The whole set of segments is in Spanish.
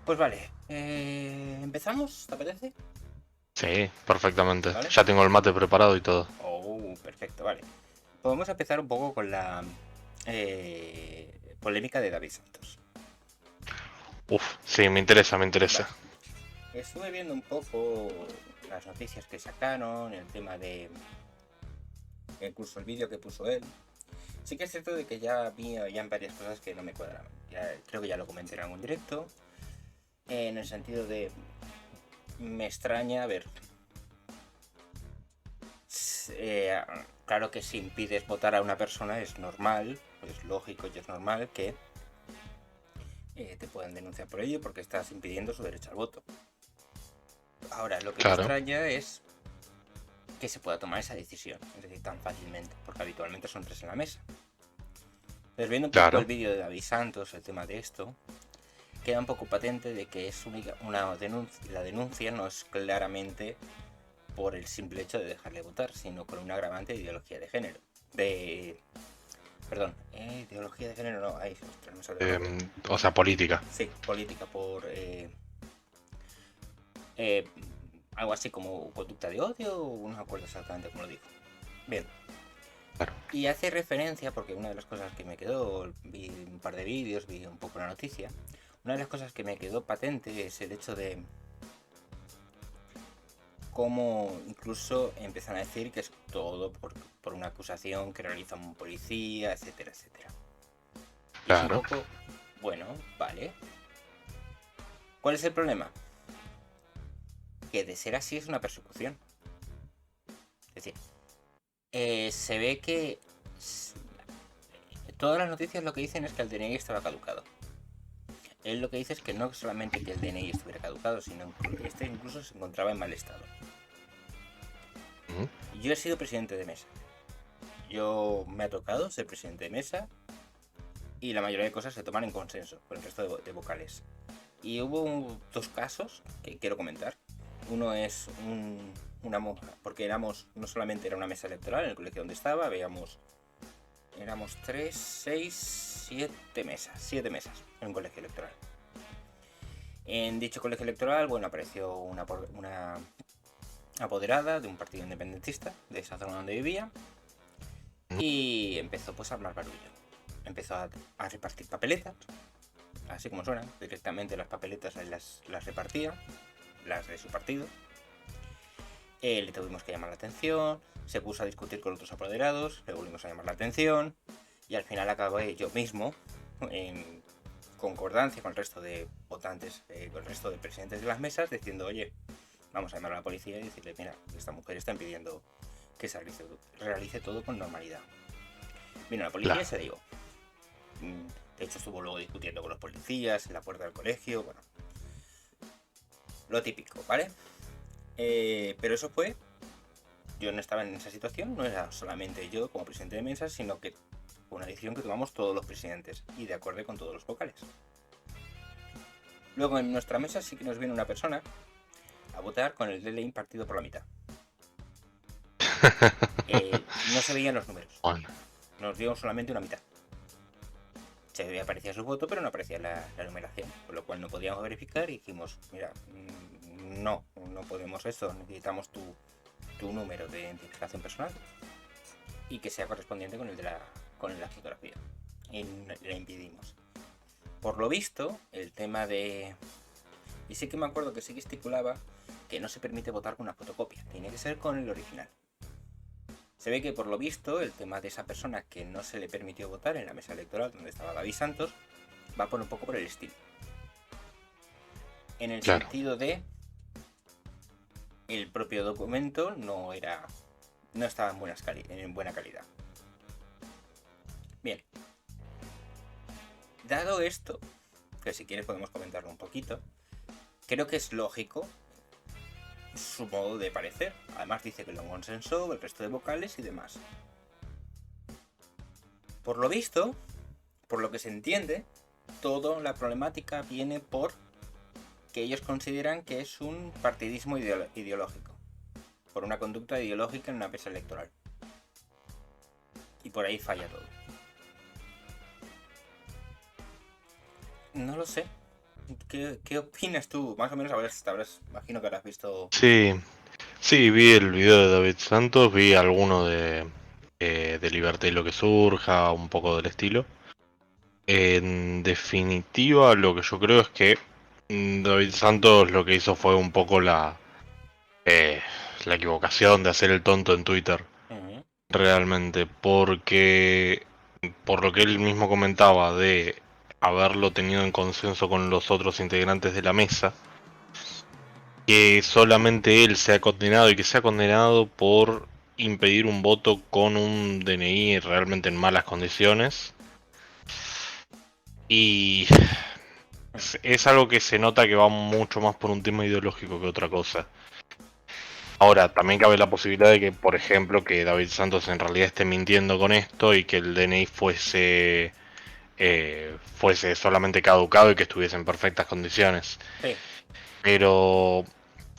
Pues vale, empezamos, ¿te apetece? Sí, perfectamente. ¿Vale? Ya tengo el mate preparado y todo. Oh, perfecto, vale. Podemos empezar un poco con la polémica de David Santos. Uf, sí, me interesa, me interesa. Vale, estuve viendo un poco las noticias que sacaron, el tema de incluso el vídeo que puso él. Sí que es cierto de que ya vi ya varias cosas que no me cuadraban. Creo que ya lo comenté en algún directo, en el sentido de me extraña, a ver, eh, claro que si impides votar a una persona es normal, es lógico y es normal que te puedan denunciar por ello porque estás impidiendo su derecho al voto. Ahora, lo que me Claro, extraña es que se pueda tomar esa decisión, es decir, tan fácilmente, porque habitualmente son tres en la mesa. Pero viendo un poco el claro. vídeo de David Santos, el tema de esto, queda un poco patente de que es una denuncia, la denuncia no es claramente por el simple hecho de dejarle votar, sino con una agravante de ideología de género. De. Perdón, ideología de género no, ahí, ostras, no sale el nombre. O sea, política. Sí, política por eh, algo así como conducta de odio, no me acuerdo exactamente cómo lo digo. Bien, Claro. y hace referencia, porque una de las cosas que me quedó, vi un par de vídeos, vi un poco la noticia, una de las cosas que me quedó patente es el hecho de cómo incluso empiezan a decir que es todo por una acusación que realiza un policía, etcétera, etcétera. Y es un Claro. poco, bueno, vale. ¿Cuál es el problema? Que de ser así es una persecución. Es decir, se ve que todas las noticias lo que dicen es que el DNI estaba caducado. Él lo que dice es que no solamente que el DNI estuviera caducado, sino que este incluso se encontraba en mal estado. Ujú. Yo he sido presidente de mesa. Yo me ha tocado ser presidente de mesa y la mayoría de cosas se toman en consenso con el resto de vocales. Y hubo dos casos que quiero comentar. Uno es una monja, porque éramos, no solamente era una mesa electoral en el colegio donde estaba, éramos 3, 6, 7 mesas, 7 mesas en un colegio electoral. En dicho colegio electoral, bueno, apareció una apoderada de un partido independentista de esa zona donde vivía Ujú. y empezó pues a armar barullo. Empezó a repartir papeletas, así como suenan, directamente las papeletas las repartía, las de su partido. Le tuvimos que llamar la atención, se puso a discutir con otros apoderados, le volvimos a llamar la atención y al final acabé yo mismo en concordancia con el resto de votantes, con el resto de presidentes de las mesas, diciendo, oye, vamos a llamar a la policía y decirle, mira, esta mujer está impidiendo que se realice todo con normalidad. Vino la policía y Claro. se dio. De hecho, estuvo luego discutiendo con los policías en la puerta del colegio, bueno, lo típico, ¿vale? Pero eso fue, yo no estaba en esa situación, no era solamente yo como presidente de mesa, sino que fue una decisión que tomamos todos los presidentes y de acuerdo con todos los vocales. Luego en nuestra mesa sí que nos viene una persona a votar con el DLI partido por la mitad. No se veían los números, Bueno, nos dio solamente una mitad. Se aparecía su voto, pero no aparecía la numeración, con lo cual no podíamos verificar y dijimos, mira, no podemos eso, necesitamos tu número de identificación personal y que sea correspondiente con el de la fotografía. Y le impedimos. Por lo visto, el tema de. Y sí que me acuerdo que sí que estipulaba que no se permite votar con una fotocopia, tiene que ser con el original. Se ve que por lo visto el tema de esa persona que no se le permitió votar en la mesa electoral donde estaba David Santos va por un poco por el estilo. En el claro. sentido de el propio documento no estaba en buena calidad. Bien, dado esto, que si quieres podemos comentarlo un poquito, creo que es lógico su modo de parecer. Además dice que lo consensó el resto de vocales y demás. Por lo visto, por lo que se entiende, toda la problemática viene por que ellos consideran que es un partidismo ideológico, por una conducta ideológica en una mesa electoral. Y por ahí falla todo. No lo sé. ¿Qué opinas tú? Más o menos, a ver, imagino que habrás visto. Sí, sí, vi el video de David Santos, vi alguno de Libertad y lo que surja, un poco del estilo. En definitiva, lo que yo creo es que David Santos lo que hizo fue un poco eh, la equivocación de hacer el tonto en Twitter, Ujú. realmente, porque por lo que él mismo comentaba de haberlo tenido en consenso con los otros integrantes de la mesa, que solamente él sea condenado y que sea condenado por impedir un voto con un DNI realmente en malas condiciones. Y es algo que se nota que va mucho más por un tema ideológico que otra cosa. Ahora, también cabe la posibilidad de que, por ejemplo, que David Santos en realidad esté mintiendo con esto y que el DNI fuese solamente caducado y que estuviese en perfectas condiciones. Sí. Pero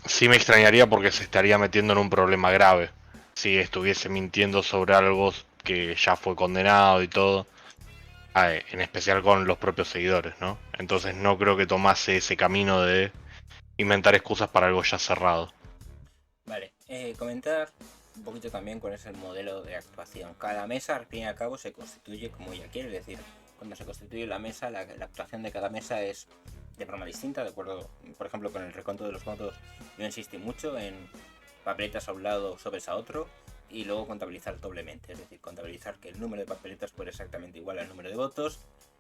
sí me extrañaría porque se estaría metiendo en un problema grave si estuviese mintiendo sobre algo que ya fue condenado y todo, en especial con los propios seguidores, ¿no? Entonces Sí. no creo que tomase ese camino de inventar excusas para algo ya cerrado. Vale. Comentar un poquito también cuál es el modelo de actuación. Cada mesa, al fin y al cabo, se constituye como ella quiere. Es decir, cuando se constituye la mesa, la actuación de cada mesa es de forma distinta, de acuerdo, por ejemplo, con el recuento de los votos. Yo insistí mucho en papeletas a un lado, sobres a otro, y luego contabilizar doblemente. Es decir, contabilizar que el número de papeletas fuera exactamente igual al número de votos,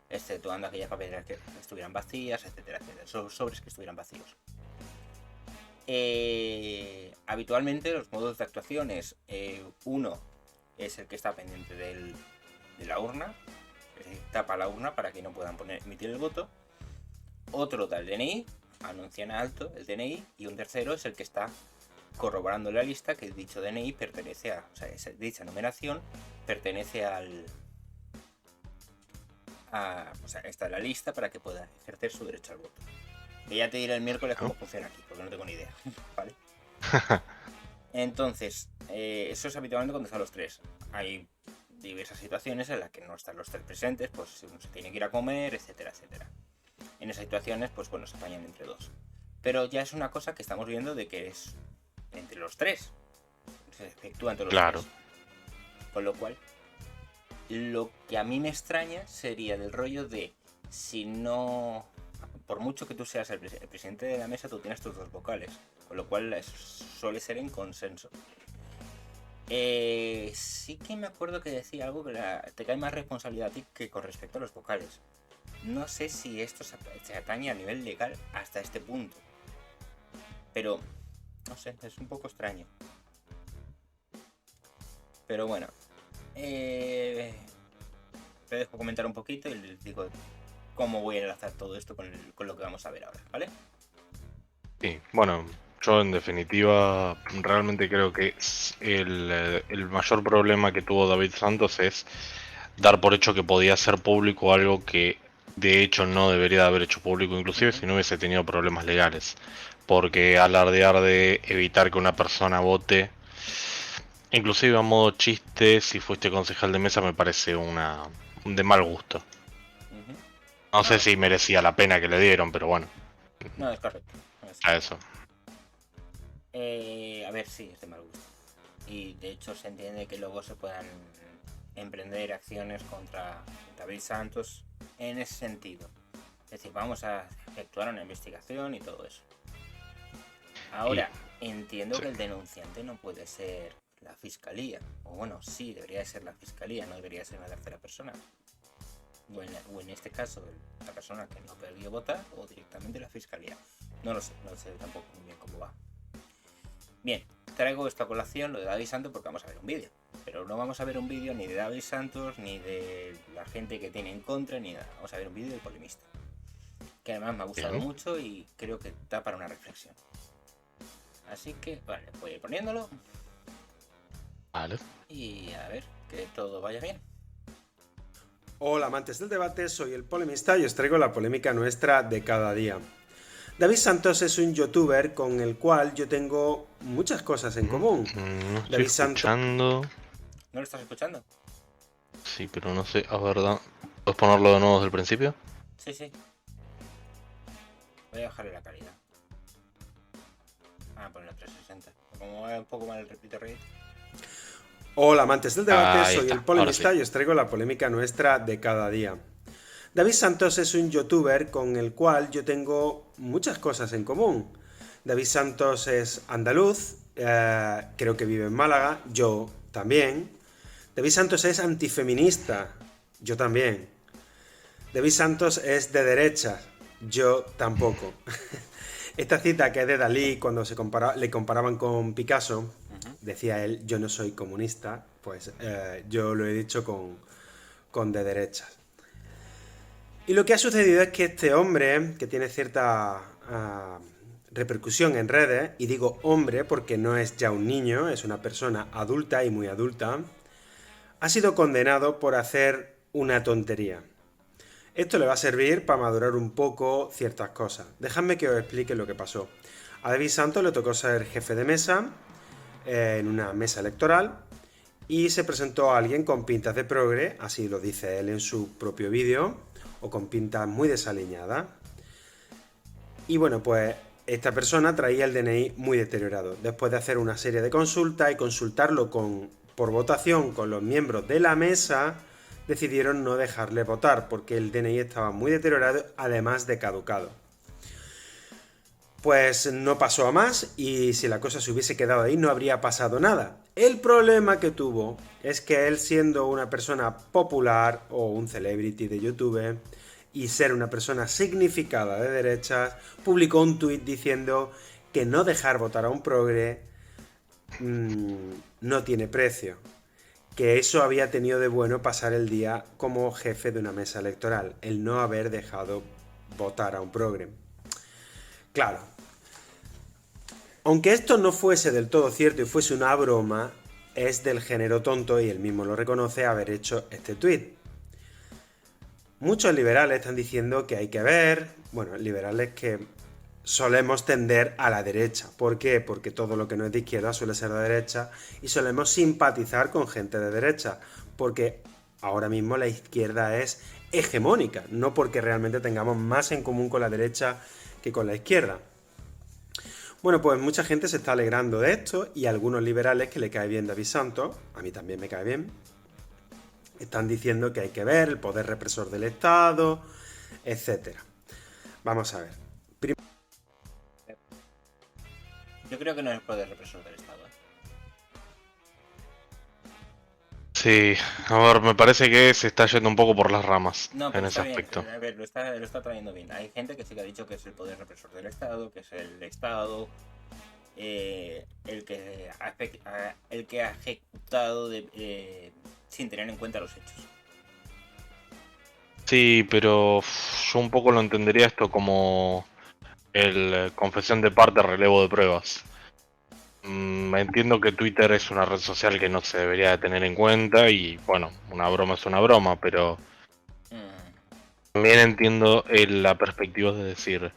exceptuando aquellas papeletas que estuvieran vacías, etcétera, etcétera. Sobres que estuvieran vacíos. Habitualmente los modos de actuación es uno es el que está pendiente de la urna, es decir, tapa la urna para que no puedan emitir el voto. Otro da el DNI, anuncia en alto el DNI, y un tercero es el que está corroborando la lista que dicho DNI pertenece a, o sea, dicha numeración pertenece o sea, está en la lista para que pueda ejercer su derecho al voto. Que ya te diré el miércoles ¿No? cómo funciona aquí, porque no tengo ni idea, ¿vale? Entonces, eso es habitualmente cuando están los tres. Hay diversas situaciones en las que no están los tres presentes, pues si uno se tiene que ir a comer, etcétera, etcétera. En esas situaciones, pues bueno, se apañan entre dos. Pero ya es una cosa que estamos viendo de que es entre los tres. Se efectúa entre los Claro. tres. Con lo cual, lo que a mí me extraña sería del rollo de si no. Por mucho que tú seas el presidente de la mesa, tú tienes tus dos vocales. Con lo cual suele ser en consenso. Sí que me acuerdo que decía algo que te cae más responsabilidad a ti que con respecto a los vocales. No sé si esto se atañe a nivel legal hasta este punto. Pero, no sé, es un poco extraño. Pero bueno, te dejo comentar un poquito y les digo cómo voy a enlazar todo esto con lo que vamos a ver ahora, ¿vale? Sí, bueno, yo en definitiva realmente creo que el mayor problema que tuvo David Santos es dar por hecho que podía hacer público algo que de hecho no debería de haber hecho público, inclusive Ujú. si no hubiese tenido problemas legales. Porque alardear de evitar que una persona vote, inclusive a modo chiste, si fuiste concejal de mesa, me parece de mal gusto. Ujú. No No, sé si merecía la pena que le dieron, pero bueno, no es correcto. No es a correcto. eso. A ver, sí, es de mal gusto. Y de hecho se entiende que luego se puedan emprender acciones contra David Santos en ese sentido. Es decir, vamos a efectuar una investigación y todo eso. Y Ahora, entiendo sí, que el denunciante no puede ser la fiscalía. O bueno, sí, debería ser la fiscalía, no debería ser una tercera persona. O en este caso, la persona que no perdió votar o directamente la fiscalía. No lo sé, no sé tampoco muy bien cómo va. Bien, traigo esta colación, lo de David Santos, porque vamos a ver un vídeo. Pero no vamos a ver un vídeo ni de David Santos, ni de la gente que tiene en contra, ni nada. Vamos a ver un vídeo del polemista. Que además me ha gustado bien, mucho y creo que da para una reflexión. Así que, vale, voy a ir poniéndolo vale. y a ver que todo vaya bien. Hola amantes del debate, soy el polemista y os traigo la polémica nuestra de cada día. David Santos es un youtuber con el cual yo tengo muchas cosas en común. No estoy David Santos escuchando. ¿No lo estás escuchando? Sí, pero no sé, a ver, ¿puedes ponerlo de nuevo desde el principio? Sí, sí. Voy a bajarle la calidad. Poner la 360. Como va un poco mal el replito rate. Hola amantes del debate, Ahí soy está, el polemista ahora sí. y os traigo la polémica nuestra de cada día. David Santos es un youtuber con el cual yo tengo muchas cosas en común. David Santos es andaluz, creo que vive en Málaga, yo también. David Santos es antifeminista, yo también. David Santos es de derecha, yo tampoco. Esta cita que es de Dalí, cuando le comparaban con Picasso, decía él, yo no soy comunista, pues yo lo he dicho con de derechas. Y lo que ha sucedido es que este hombre, que tiene cierta repercusión en redes, y digo hombre porque no es ya un niño, es una persona adulta y muy adulta, ha sido condenado por hacer una tontería. Esto le va a servir para madurar un poco ciertas cosas. Dejadme que os explique lo que pasó. A David Santos le tocó ser jefe de mesa en una mesa electoral y se presentó a alguien con pintas de progre, así lo dice él en su propio vídeo, o con pintas muy desaliñadas. Y bueno, pues esta persona traía el DNI muy deteriorado. Después de hacer una serie de consultas y consultarlo por votación con los miembros de la mesa, decidieron no dejarle votar porque el DNI estaba muy deteriorado, además de caducado. Pues no pasó a más y si la cosa se hubiese quedado ahí no habría pasado nada. El problema que tuvo es que él, siendo una persona popular o un celebrity de YouTube y ser una persona significada de derechas, publicó un tuit diciendo que no dejar votar a un progre no tiene precio. Que eso había tenido de bueno pasar el día como jefe de una mesa electoral, el no haber dejado votar a un progre. Claro, aunque esto no fuese del todo cierto y fuese una broma, es del género tonto, y él mismo lo reconoce, haber hecho este tuit. Muchos liberales están diciendo que hay que ver, bueno, liberales que solemos tender a la derecha. ¿Por qué? Porque todo lo que no es de izquierda suele ser de derecha y solemos simpatizar con gente de derecha, porque ahora mismo la izquierda es hegemónica, no porque realmente tengamos más en común con la derecha que con la izquierda. Bueno, pues mucha gente se está alegrando de esto y algunos liberales que le cae bien David Santos, a mí también me cae bien, están diciendo que hay que ver el poder represor del Estado, etc. Vamos a ver. Yo creo que no es el poder represor del Estado. Sí, a ver, me parece que se está yendo un poco por las ramas No, en pero ese está bien. aspecto. A ver, lo está trayendo bien. Hay gente que sí que ha dicho que es el poder represor del Estado, que es el Estado el que ha ejecutado sin tener en cuenta los hechos. Sí, pero yo un poco lo entendería esto como el confesión de parte, relevo de pruebas. Entiendo que Twitter es una red social que no se debería de tener en cuenta y bueno, una broma es una broma, pero también entiendo la perspectiva de decir,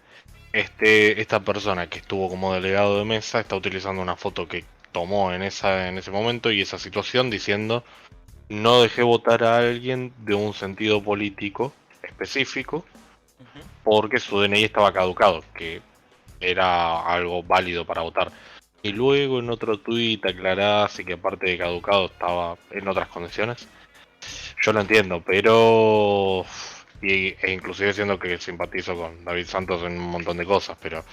esta persona que estuvo como delegado de mesa está utilizando una foto que tomó en ese momento y esa situación diciendo, no dejé votar a alguien de un sentido político específico porque su DNI estaba caducado, que era algo válido para votar. Y luego en otro tuit aclarás y que aparte de caducado estaba en otras condiciones. Yo lo entiendo, pero... e inclusive siendo que simpatizo con David Santos en un montón de cosas, pero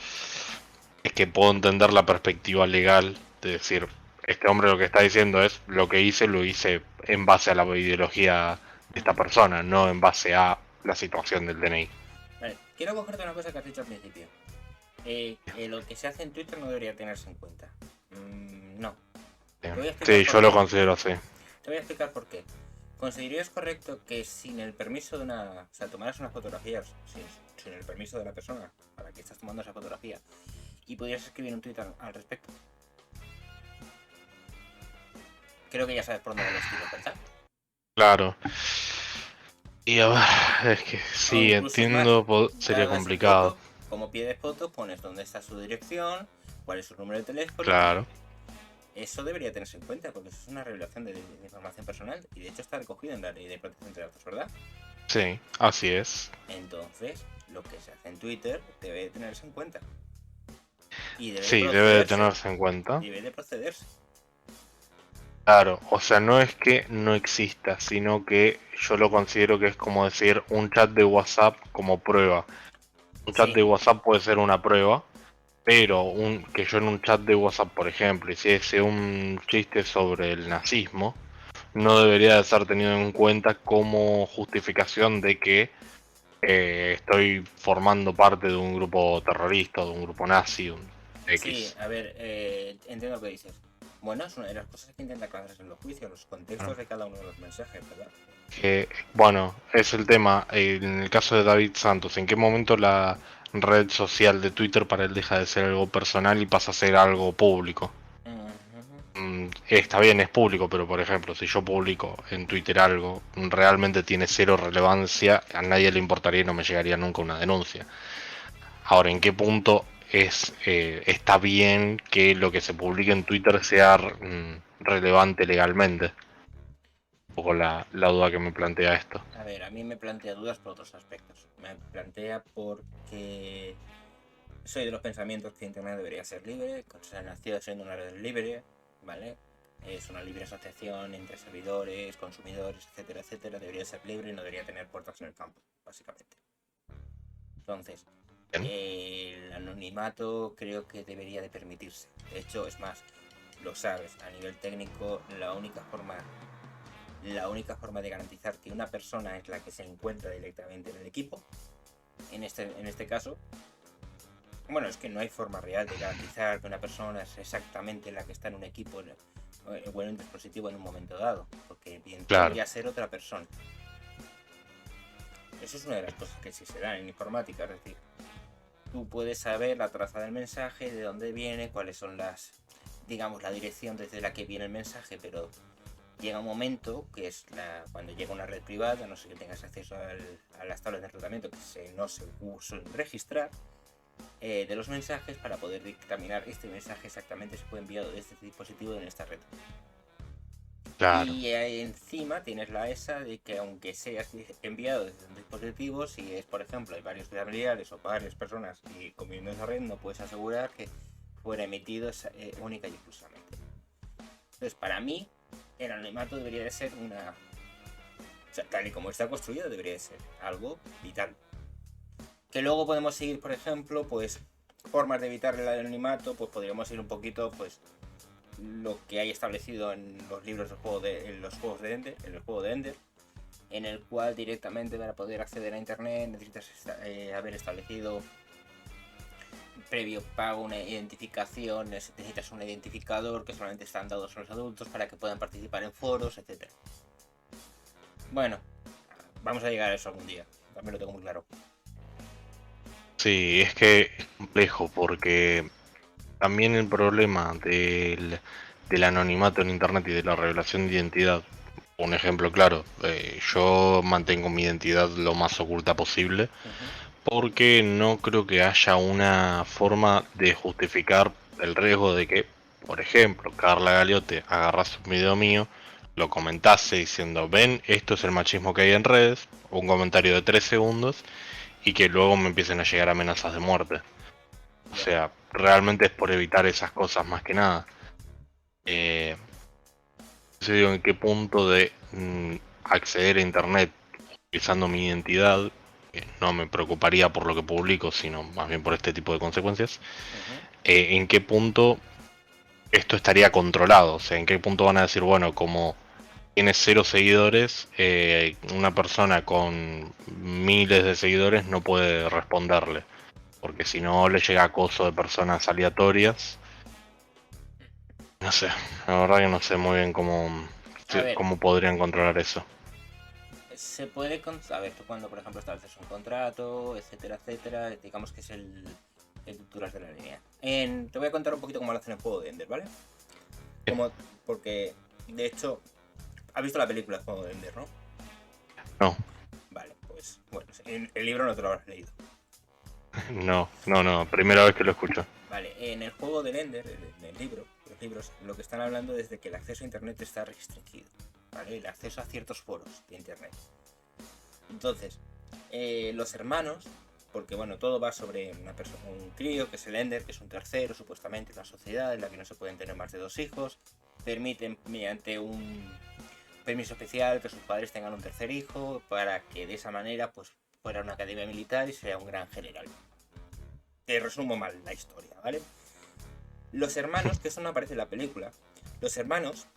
es que puedo entender la perspectiva legal de decir, este hombre lo que está diciendo es, lo que hice lo hice en base a la ideología de esta persona, no en base a la situación del DNI. Vale, quiero cogerte una cosa que has dicho al principio. Lo que se hace en Twitter no debería tenerse en cuenta. No. Sí, yo lo considero así. Te voy a explicar por qué. ¿Considerarías correcto que sin el permiso de una... O sea, tomaras unas fotografías sin el permiso de la persona para que estás tomando esa fotografía y pudieras escribir un tweet al respecto? Creo que ya sabes por dónde va los tiros, ¿verdad? Claro. Y a ver, es que sí, entiendo, sería complicado. Foto, como pie de foto pones dónde está su dirección, cuál es su número de teléfono. Claro. Eso debería tenerse en cuenta porque eso es una revelación de información personal y de hecho está recogido en la ley de protección de datos, ¿verdad? Sí, así es. Entonces, lo que se hace en Twitter debe de tenerse en cuenta. Y Sí, debe de tenerse en cuenta. Debe de procederse. Claro, o sea, no es que no exista, sino que yo lo considero que es como decir un chat de WhatsApp como prueba. Un chat Sí. de WhatsApp puede ser una prueba, pero que yo en un chat de WhatsApp, por ejemplo, hiciese un chiste sobre el nazismo, no debería de ser tenido en cuenta como justificación de que estoy formando parte de un grupo terrorista, de un grupo nazi, un X. Sí, a ver, entiendo lo que dices. Bueno, es una de las cosas que intenta aclararse en los juicios, los contextos de cada uno de los mensajes, ¿verdad? Bueno, es el tema. En el caso de David Santos, ¿en qué momento la red social de Twitter para él deja de ser algo personal y pasa a ser algo público? Está bien, es público, pero por ejemplo, si yo publico en Twitter algo, realmente tiene cero relevancia, a nadie le importaría y no me llegaría nunca una denuncia. Ahora, ¿en qué punto está bien que lo que se publique en Twitter sea relevante legalmente? Un poco la duda que me plantea esto. A ver, a mí me plantea dudas por otros aspectos. Me plantea porque soy de los pensamientos que Internet debería ser libre, se nació siendo una red libre, ¿vale? Es una libre asociación entre servidores, consumidores, etcétera, etcétera. Debería ser libre y no debería tener puertas en el campo, básicamente. Entonces, el anonimato creo que debería de permitirse. De hecho, es más, lo sabes, a nivel técnico, la única forma de garantizar que una persona es la que se encuentra directamente en el equipo, en este caso, bueno, es que no hay forma real de garantizar que una persona es exactamente la que está en un equipo o en un dispositivo en un momento dado, porque bien podría ser otra persona. Eso es una de las cosas que sí se dan en informática, es decir, tú puedes saber la traza del mensaje, de dónde viene, cuáles son la dirección desde la que viene el mensaje, pero llega un momento que es cuando llega una red privada, no sé que tengas acceso a las tablas de tratamiento que no se suelen registrar, de los mensajes para poder dictaminar este mensaje exactamente se fue enviado de este dispositivo en esta red. Claro. Y encima tienes la ESA de que aunque seas enviado desde un dispositivo, si es por ejemplo hay varios familiares o varias personas y conviviendo en esa red, no puedes asegurar que fuera emitido única y exclusivamente. Entonces, para mí el anonimato debería de ser o sea, tal y como está construido, debería de ser algo vital. Que luego podemos seguir, por ejemplo, pues formas de evitar el anonimato, pues podríamos ir un poquito, pues lo que hay establecido en los libros del juego en los juegos de Ender, en el juego de Ender, en el cual directamente para poder acceder a internet necesitas haber establecido previo pago una identificación, necesitas un identificador que solamente están dados a los adultos para que puedan participar en foros, etc. Bueno, vamos a llegar a eso algún día, también lo tengo muy claro. Sí, es que es complejo porque también el problema del anonimato en internet y de la revelación de identidad. Un ejemplo claro, yo mantengo mi identidad lo más oculta posible porque no creo que haya una forma de justificar el riesgo de que, por ejemplo, Carla Galiote agarrase un video mío, lo comentase diciendo, ven, esto es el machismo que hay en redes, un comentario de 3 segundos, y que luego me empiecen a llegar amenazas de muerte. O sea, realmente es por evitar esas cosas más que nada. Yo digo en qué punto de acceder a internet utilizando mi identidad, no me preocuparía por lo que publico, sino más bien por este tipo de consecuencias. En qué punto esto estaría controlado, o sea, en qué punto van a decir, bueno, como tiene 0 seguidores, una persona con miles de seguidores no puede responderle, porque si no le llega acoso de personas aleatorias. No sé, la verdad que no sé muy bien cómo podrían controlar eso. Se puede, a ver, tú cuando por ejemplo estableces un contrato, etcétera, etcétera, digamos que es el estructuras de la línea. Te voy a contar un poquito cómo lo hacen en el juego de Ender, ¿vale? Porque, de hecho, ¿has visto la película del juego de Ender, no? No. Vale, pues, bueno, el libro no te lo habrás leído. No, primera vez que lo escucho. Vale, en el juego del Ender, en el libro, los libros, lo que están hablando es de que el acceso a internet está restringido, ¿vale? El acceso a ciertos foros de internet. Entonces, los hermanos porque bueno, todo va sobre una persona, un crío que es el Ender, que es un tercero, supuestamente, una sociedad en la que no se pueden tener más de 2 hijos. Permiten, mediante un permiso especial, que sus padres tengan un tercer hijo, para que de esa manera pues fuera una academia militar y sea un gran general. Te resumo mal la historia, ¿vale? Los hermanos, que eso no aparece en la película, los hermanos,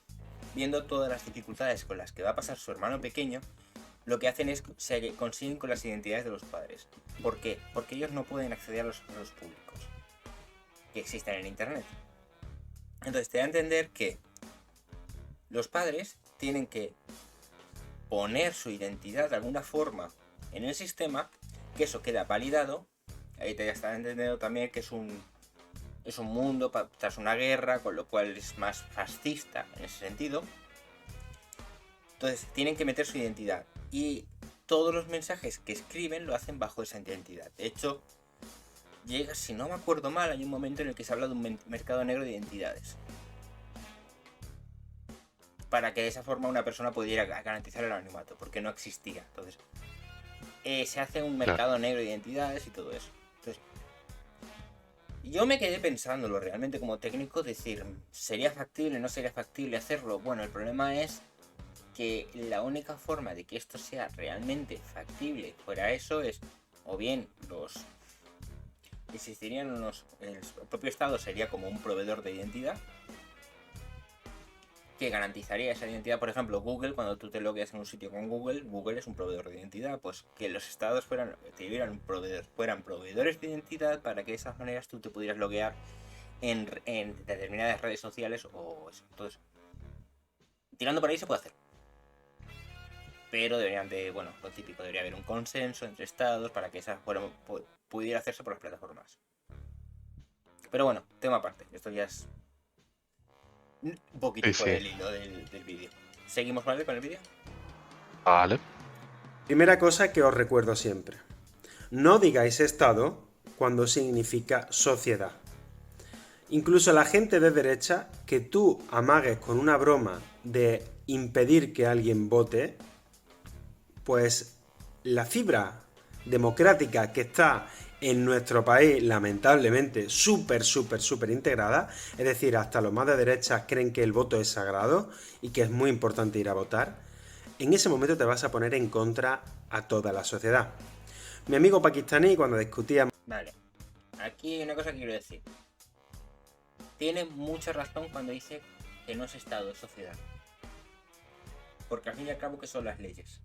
viendo todas las dificultades con las que va a pasar su hermano pequeño, lo que hacen es se consiguen con las identidades de los padres. ¿Por qué? Porque ellos no pueden acceder a los públicos que existen en internet. Entonces te da a entender que los padres tienen que poner su identidad de alguna forma en el sistema, que eso queda validado. Ahí te está entendiendo también que es un mundo tras una guerra, con lo cual es más fascista en ese sentido. Entonces tienen que meter su identidad y todos los mensajes que escriben lo hacen bajo esa identidad. De hecho, llega, si no me acuerdo mal, hay un momento en el que se habla de un mercado negro de identidades, para que de esa forma una persona pudiera garantizar el anonimato, porque no existía. Entonces se hace un mercado negro de identidades y todo eso. Entonces, yo me quedé pensándolo realmente como técnico, decir, ¿sería factible, no sería factible hacerlo? Bueno, el problema es que la única forma de que esto sea realmente factible fuera eso es, o bien existirían el propio Estado sería como un proveedor de identidad que garantizaría esa identidad. Por ejemplo, Google, cuando tú te logueas en un sitio con Google, Google es un proveedor de identidad, pues que los estados fueran proveedores de identidad, para que de esas maneras tú te pudieras loguear en determinadas redes sociales o eso. Entonces, tirando por ahí se puede hacer. Pero deberían de, bueno, lo típico, debería haber un consenso entre estados para que esa pudiera hacerse por las plataformas. Pero bueno, tema aparte, esto ya es un poquito por el hilo del vídeo. ¿Seguimos, vale, con el vídeo? Vale. Primera cosa que os recuerdo siempre. No digáis Estado cuando significa sociedad. Incluso la gente de derecha, que tú amagues con una broma de impedir que alguien vote, pues la fibra democrática que está en nuestro país, lamentablemente, súper integrada, es decir, hasta los más de derechas creen que el voto es sagrado y que es muy importante ir a votar, en ese momento te vas a poner en contra a toda la sociedad. Mi amigo pakistaní, cuando discutíamos... Vale, aquí hay una cosa que quiero decir. Tiene mucha razón cuando dice que no es Estado, es sociedad. Porque al fin y al cabo, ¿qué son las leyes?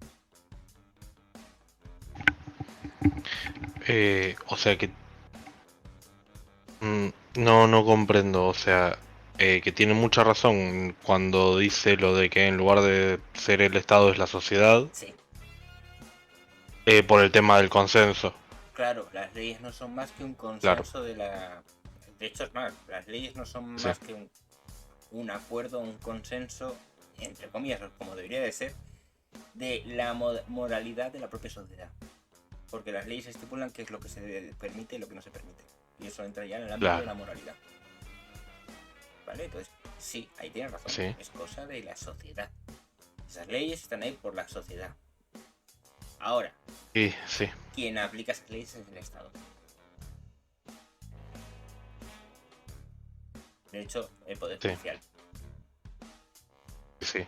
O sea que... no comprendo, o sea, que tiene mucha razón cuando dice lo de que en lugar de ser el Estado es la sociedad, Sí. Por el tema del consenso. Claro, las leyes no son más que un Claro. consenso de la... De hecho, es más, las leyes no son Sí. más que un acuerdo, un consenso, entre comillas, como debería de ser, de la moralidad de la propia sociedad. Porque las leyes estipulan qué es lo que se permite y lo que no se permite. Y eso entra ya en el ámbito Claro. de la moralidad. ¿Vale? Entonces, sí, ahí tienes razón. Sí. Es cosa de la sociedad. Esas leyes están ahí por la sociedad. Ahora, Sí, sí. quien aplica esas leyes es el Estado. De hecho, el poder Sí. judicial. Sí.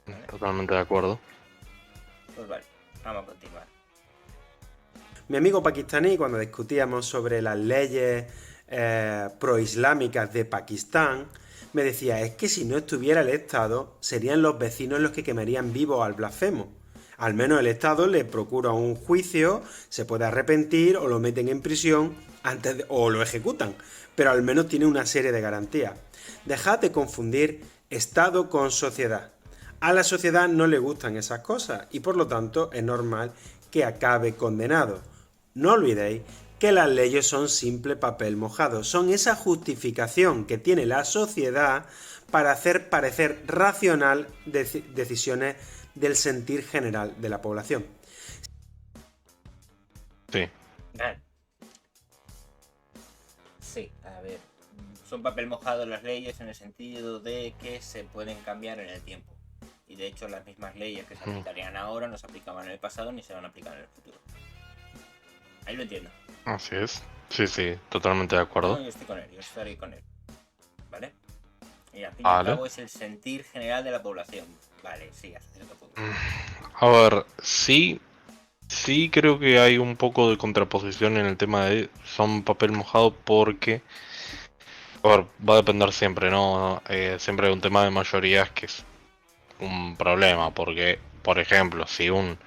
Vale. Totalmente de acuerdo. Pues vale, vamos a continuar. Mi amigo pakistaní, cuando discutíamos sobre las leyes proislámicas de Pakistán, me decía, es que si no estuviera el Estado, serían los vecinos los que quemarían vivos al blasfemo. Al menos el Estado le procura un juicio, se puede arrepentir o lo meten en prisión o lo ejecutan, pero al menos tiene una serie de garantías. Dejad de confundir Estado con sociedad. A la sociedad no le gustan esas cosas y por lo tanto es normal que acabe condenado. No olvidéis que las leyes son simple papel mojado, son esa justificación que tiene la sociedad para hacer parecer racional decisiones del sentir general de la población. Sí. Vale. Sí, a ver. Son papel mojado las leyes en el sentido de que se pueden cambiar en el tiempo. Y de hecho las mismas leyes que se aplicarían ahora no se aplicaban en el pasado ni se van a aplicar en el futuro. Ahí lo entiendo. Así es. Sí, sí, totalmente de No, acuerdo. yo estoy con él, yo estaré con él. ¿Vale? Y al fin y al Vale. cabo es el sentir general de la población. Vale, sí, hasta cierto punto. A ver, sí, sí creo que hay un poco de contraposición en el tema de son papel mojado porque, a ver, va a depender siempre, ¿no? Siempre hay un tema de mayorías que es un problema, porque, por ejemplo, si un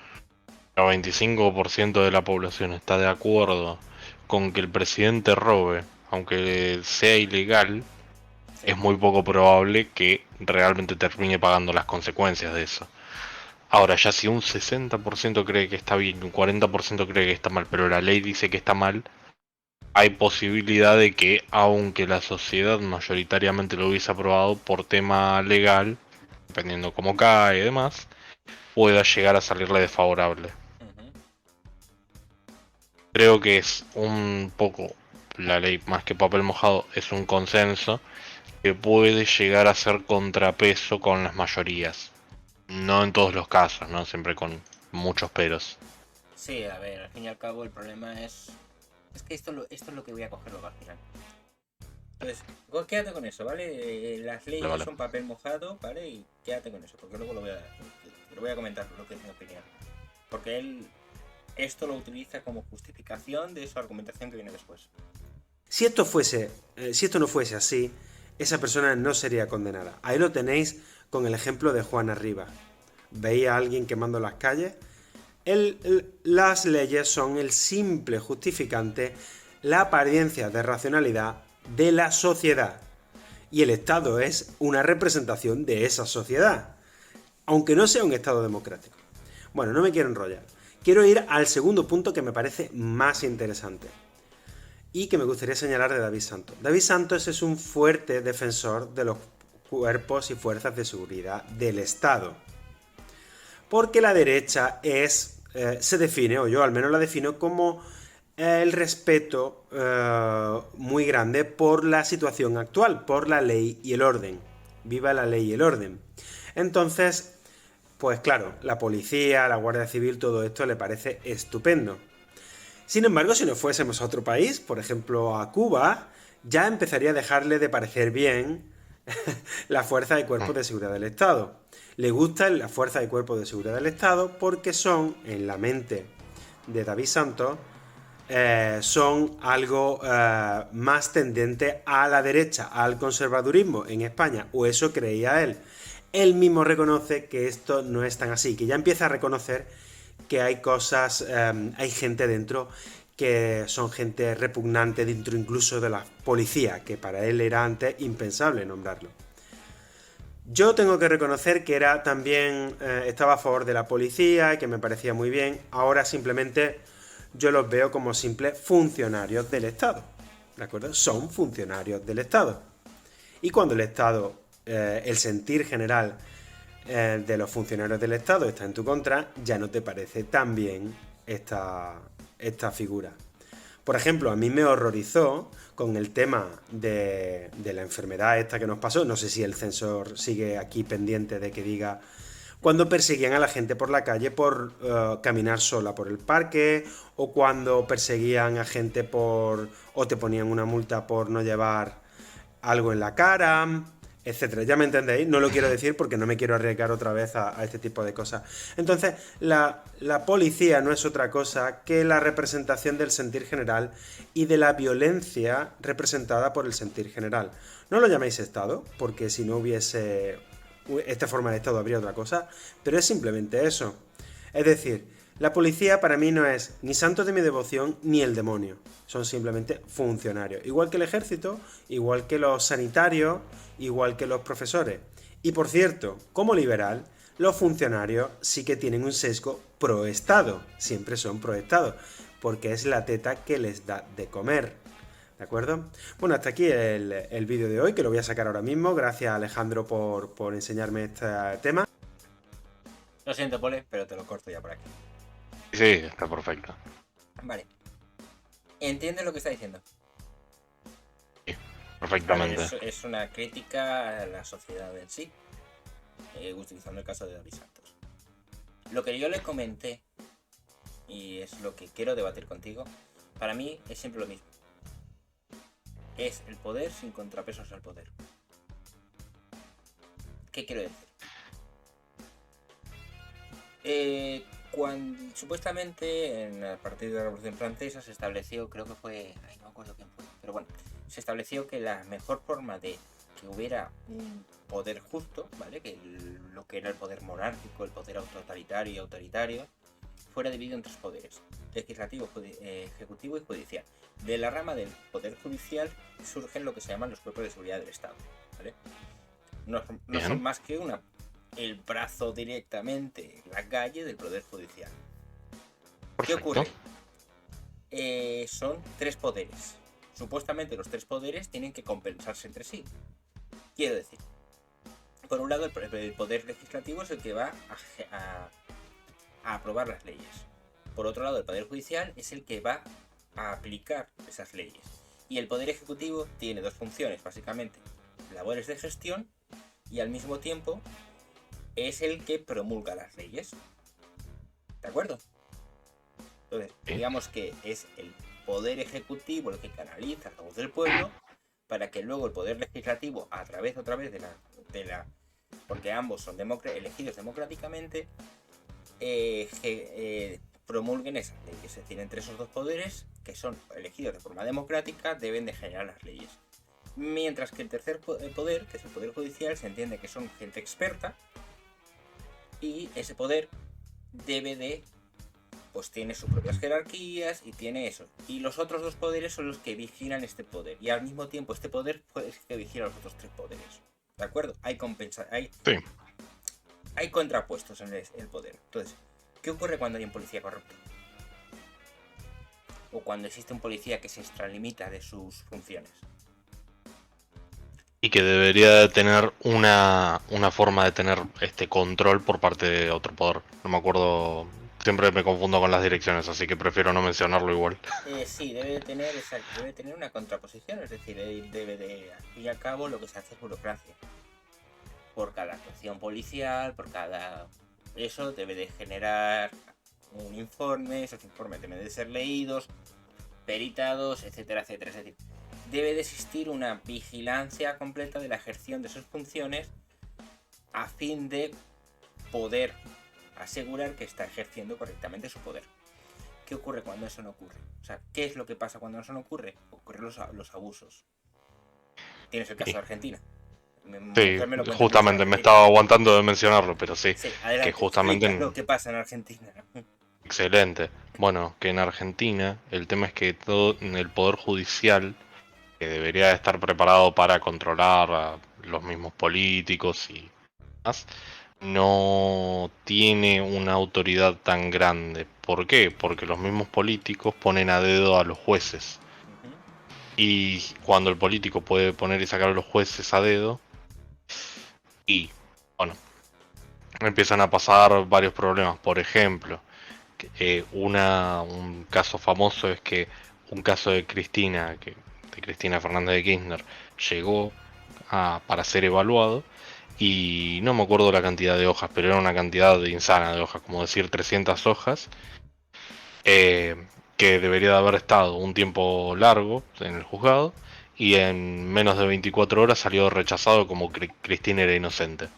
25% de la población está de acuerdo con que el presidente robe, aunque sea ilegal, Sí. es muy poco probable que realmente termine pagando las consecuencias de eso. Ahora, ya si un 60% cree que está bien y un 40% cree que está mal, pero la ley dice que está mal, hay posibilidad de que, aunque la sociedad mayoritariamente lo hubiese aprobado por tema legal, dependiendo cómo cae y demás, pueda llegar a salirle desfavorable. Ujú. Creo que es un poco, la ley más que papel mojado, es un consenso que puede llegar a ser contrapeso con las mayorías. No en todos los casos, ¿no? Siempre con muchos peros. Sí, a ver, al fin y al cabo el problema es... Es que esto es lo que voy a coger luego al final. Entonces, vos quédate con eso, ¿vale? Las Vale, leyes vale. son papel mojado, ¿vale? Y quédate con eso, porque luego lo voy a comentar, lo que es mi opinión. Porque él esto lo utiliza como justificación de su argumentación que viene después. Si esto no fuese así, esa persona no sería condenada. Ahí lo tenéis con el ejemplo de Juana Rivas. Veía a alguien quemando las calles. Las leyes son el simple justificante, la apariencia de racionalidad de la sociedad. Y el Estado es una representación de esa sociedad, aunque no sea un Estado democrático. Bueno, no me quiero enrollar. Quiero ir al segundo punto que me parece más interesante y que me gustaría señalar de David Santos. David Santos es un fuerte defensor de los cuerpos y fuerzas de seguridad del Estado. Porque la derecha se define, o yo al menos la defino, como el respeto muy grande por la situación actual, por la ley y el orden. Viva la ley y el orden. Entonces, pues claro, la policía, la Guardia Civil, todo esto le parece estupendo. Sin embargo, si nos fuésemos a otro país, por ejemplo a Cuba, ya empezaría a dejarle de parecer bien la fuerza de cuerpos de seguridad del Estado. Le gusta la fuerza de cuerpos de seguridad del Estado porque son, en la mente de David Santos, son algo más tendente a la derecha, al conservadurismo en España, o eso creía él. Él mismo reconoce que esto no es tan así, que ya empieza a reconocer que hay cosas, hay gente dentro que son gente repugnante dentro incluso de la policía, que para él era antes impensable nombrarlo. Yo tengo que reconocer que era también estaba a favor de la policía y que me parecía muy bien. Ahora simplemente yo los veo como simples funcionarios del Estado. ¿De acuerdo? Son funcionarios del Estado. Y cuando el Estado, el sentir general de los funcionarios del Estado está en tu contra, ya no te parece tan bien esta figura. Por ejemplo, a mí me horrorizó con el tema de la enfermedad esta que nos pasó. No sé si el censor sigue aquí pendiente de que diga cuando perseguían a la gente por la calle por caminar sola por el parque, o cuando perseguían a gente o te ponían una multa por no llevar algo en la cara, etcétera. Ya me entendéis, no lo quiero decir porque no me quiero arriesgar otra vez a este tipo de cosas. Entonces, la policía no es otra cosa que la representación del sentir general y de la violencia representada por el sentir general. No lo llaméis Estado, porque si no hubiese esta forma de Estado habría otra cosa, pero es simplemente eso. Es decir, la policía para mí no es ni santo de mi devoción ni el demonio. Son simplemente funcionarios. Igual que el ejército, igual que los sanitarios, igual que los profesores. Y por cierto, como liberal, los funcionarios sí que tienen un sesgo pro Estado. Siempre son pro Estado. Porque es la teta que les da de comer. ¿De acuerdo? Bueno, hasta aquí el vídeo de hoy, que lo voy a sacar ahora mismo. Gracias, Alejandro, por enseñarme este tema. Lo siento, Pole, pero te lo corto ya por aquí. Sí, está perfecto. Vale. ¿Entiendes lo que está diciendo? Sí, Vale, perfectamente. es una crítica a la sociedad en sí, utilizando el caso de David Santos. Lo que yo le comenté, y es lo que quiero debatir contigo, para mí es siempre lo mismo. Es el poder sin contrapesos al poder. ¿Qué quiero decir? Cuando supuestamente a partir de la Revolución Francesa se estableció, creo que fue, no me acuerdo quién fue, pero bueno, se estableció que la mejor forma de que hubiera un poder justo, ¿vale? Que lo que era el poder monárquico, el poder totalitario y autoritario, fuera dividido en tres poderes: legislativo, ejecutivo y judicial. De la rama del poder judicial surgen lo que se llaman los cuerpos de seguridad del Estado, ¿vale? No son más que el brazo directamente, la calle del poder judicial. ¿Qué ocurre? Son tres poderes. Supuestamente los tres poderes tienen que compensarse entre sí. Quiero decir, por un lado el poder legislativo es el que va a aprobar las leyes. Por otro lado el poder judicial es el que va a aplicar esas leyes. Y el poder ejecutivo tiene dos funciones, básicamente: labores de gestión, y al mismo tiempo es el que promulga las leyes. ¿De acuerdo? Entonces, digamos que es el poder ejecutivo el que canaliza la voz del pueblo para que luego el poder legislativo, a través otra vez de la porque ambos son elegidos democráticamente, promulguen esas leyes. Es decir, entre esos dos poderes, que son elegidos de forma democrática, deben de generar las leyes. Mientras que el tercer poder, que es el poder judicial, se entiende que son gente experta, y ese poder debe de, pues tiene sus propias jerarquías y tiene eso. Y los otros dos poderes son los que vigilan este poder, y al mismo tiempo este poder es el que vigila los otros tres poderes. ¿De acuerdo? Hay contrapuestos en el poder. Entonces, ¿qué ocurre cuando hay un policía corrupto? O cuando existe un policía que se extralimita de sus funciones. Y que debería tener una forma de tener este control por parte de otro poder. No me acuerdo, siempre me confundo con las direcciones, así que prefiero no mencionarlo igual. Sí, debe tener una contraposición, es decir, debe de, al fin y al cabo, lo que se hace es burocracia. Por cada actuación policial, por cada... Eso debe de generar un informe, esos informes deben de ser leídos, peritados, etcétera, etcétera. Es decir, debe de existir una vigilancia completa de la ejerción de sus funciones a fin de poder asegurar que está ejerciendo correctamente su poder. ¿Qué ocurre cuando eso no ocurre? O sea, ¿qué es lo que pasa cuando eso no ocurre? Ocurren los abusos. Tienes el caso de Argentina. Sí, justamente me estaba aguantando de mencionarlo, pero sí, adelante, que justamente lo que pasa en Argentina. Excelente. Bueno, que en Argentina el tema es que todo el poder judicial, que debería estar preparado para controlar a los mismos políticos y más, no tiene una autoridad tan grande. ¿Por qué? Porque los mismos políticos ponen a dedo a los jueces. Y cuando el político puede poner y sacar a los jueces a dedo, y bueno, empiezan a pasar varios problemas. Por ejemplo, un caso famoso es que un caso de Cristina Fernández de Kirchner, llegó para ser evaluado, y no me acuerdo la cantidad de hojas, pero era una cantidad insana de hojas, como decir 300 hojas, que debería de haber estado un tiempo largo en el juzgado, y en menos de 24 horas salió rechazado como Cristina era inocente.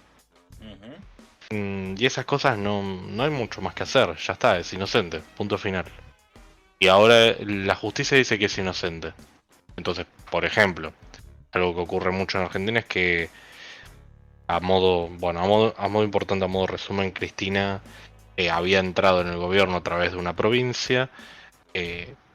Y esas cosas no hay mucho más que hacer, ya está, es inocente, punto final. Y ahora la justicia dice que es inocente. Entonces, por ejemplo, algo que ocurre mucho en Argentina es que a modo importante, a modo resumen, Cristina había entrado en el gobierno a través de una provincia,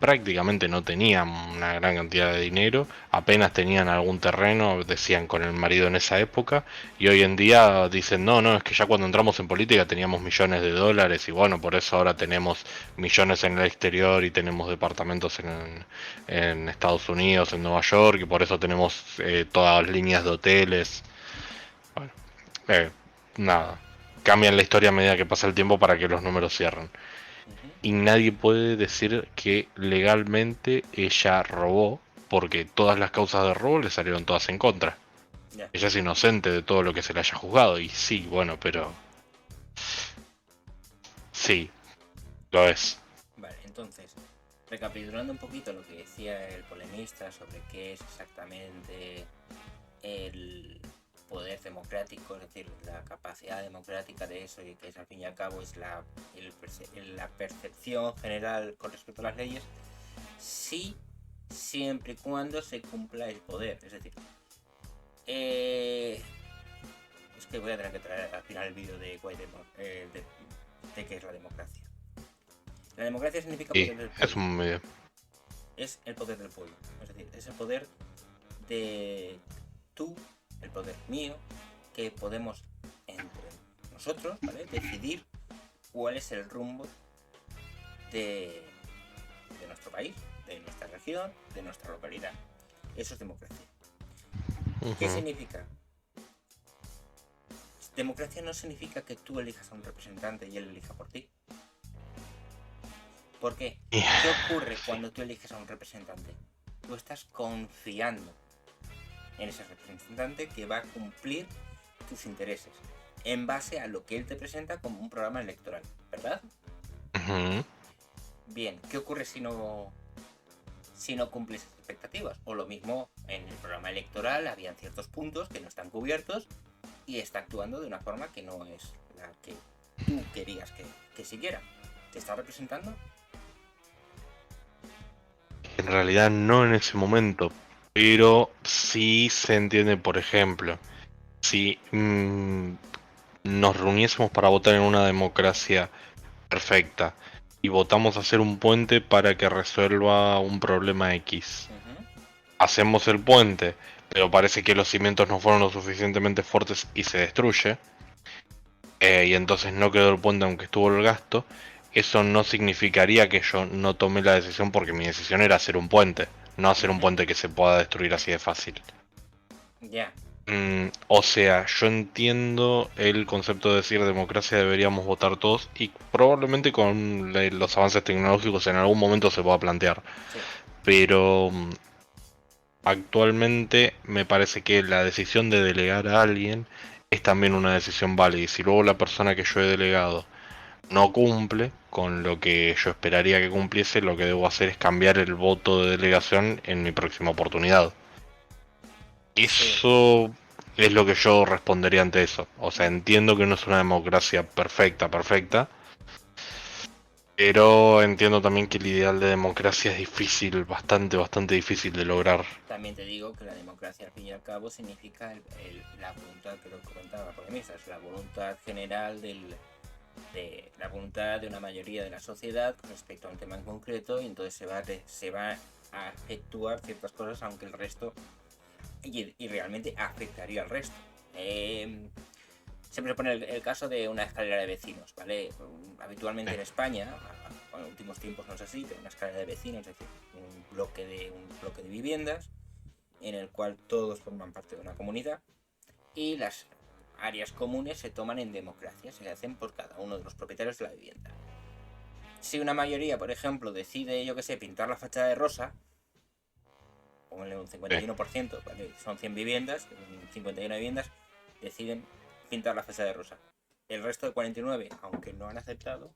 prácticamente no tenían una gran cantidad de dinero, apenas tenían algún terreno, decían, con el marido en esa época, y hoy en día dicen, no, es que ya cuando entramos en política teníamos millones de dólares, y bueno, por eso ahora tenemos millones en el exterior y tenemos departamentos en Estados Unidos, en Nueva York, y por eso tenemos todas las líneas de hoteles. Bueno, nada, cambian la historia a medida que pasa el tiempo para que los números cierren. Y nadie puede decir que legalmente ella robó, porque todas las causas de robo le salieron todas en contra. Ella es inocente de todo lo que se le haya juzgado, y sí, bueno, pero... Sí, lo es. Vale, entonces, recapitulando un poquito lo que decía el polemista sobre qué es exactamente el poder democrático, es decir, la capacidad democrática de eso, y que es, al fin y al cabo es la percepción general con respecto a las leyes, sí, siempre y cuando se cumpla el poder. Es decir, es que voy a tener que traer al final el vídeo de qué es la democracia. La democracia significa Y poder del pueblo. es un video. Es el poder del pueblo. Es decir, es el poder de tú, el poder mío, que podemos entre nosotros, ¿vale?, decidir cuál es el rumbo de nuestro país, de nuestra región, de nuestra localidad. Eso es democracia. ¿Qué significa? Democracia no significa que tú elijas a un representante y él elija por ti. ¿Por qué? ¿Qué ocurre cuando tú eliges a un representante? Tú estás confiando en ese representante que va a cumplir tus intereses en base a lo que él te presenta como un programa electoral, ¿verdad? Bien, ¿qué ocurre si no cumples esas expectativas? O lo mismo, en el programa electoral habían ciertos puntos que no están cubiertos y está actuando de una forma que no es la que tú querías que siguiera. ¿Te está representando? En realidad no en ese momento, pero sí se entiende, por ejemplo, si nos reuniésemos para votar en una democracia perfecta y votamos hacer un puente para que resuelva un problema X. Hacemos el puente, pero parece que los cimientos no fueron lo suficientemente fuertes y se destruye. Y entonces no quedó el puente aunque estuvo el gasto. Eso no significaría que yo no tomé la decisión, porque mi decisión era hacer un puente, no hacer un puente que se pueda destruir así de fácil. Ya. O sea, yo entiendo el concepto de decir democracia deberíamos votar todos, y probablemente con los avances tecnológicos en algún momento se pueda plantear. Sí. Pero actualmente me parece que la decisión de delegar a alguien es también una decisión válida, y si luego la persona que yo he delegado no cumple con lo que yo esperaría que cumpliese, lo que debo hacer es cambiar el voto de delegación en mi próxima oportunidad. Eso es lo que yo respondería ante eso. O sea, entiendo que no es una democracia perfecta, pero entiendo también que el ideal de democracia es difícil, bastante difícil de lograr. También te digo que la democracia, al fin y al cabo, significa la voluntad, que lo comentaba por mí, es la voluntad general de la voluntad de una mayoría de la sociedad con respecto a un tema en concreto, y entonces se va a efectuar ciertas cosas, aunque el resto y realmente afectaría al resto. Siempre se pone el caso de una escalera de vecinos, ¿vale? Habitualmente en España, en los últimos tiempos no es así, pero una escalera de vecinos, es decir, un bloque de viviendas en el cual todos forman parte de una comunidad, y las áreas comunes se toman en democracia, se hacen por cada uno de los propietarios de la vivienda. Si una mayoría, por ejemplo, decide, yo que sé, pintar la fachada de rosa, pónganle un 51%, ¿vale? Son 100 viviendas, 51 viviendas deciden pintar la fachada de rosa. El resto de 49, aunque no han aceptado,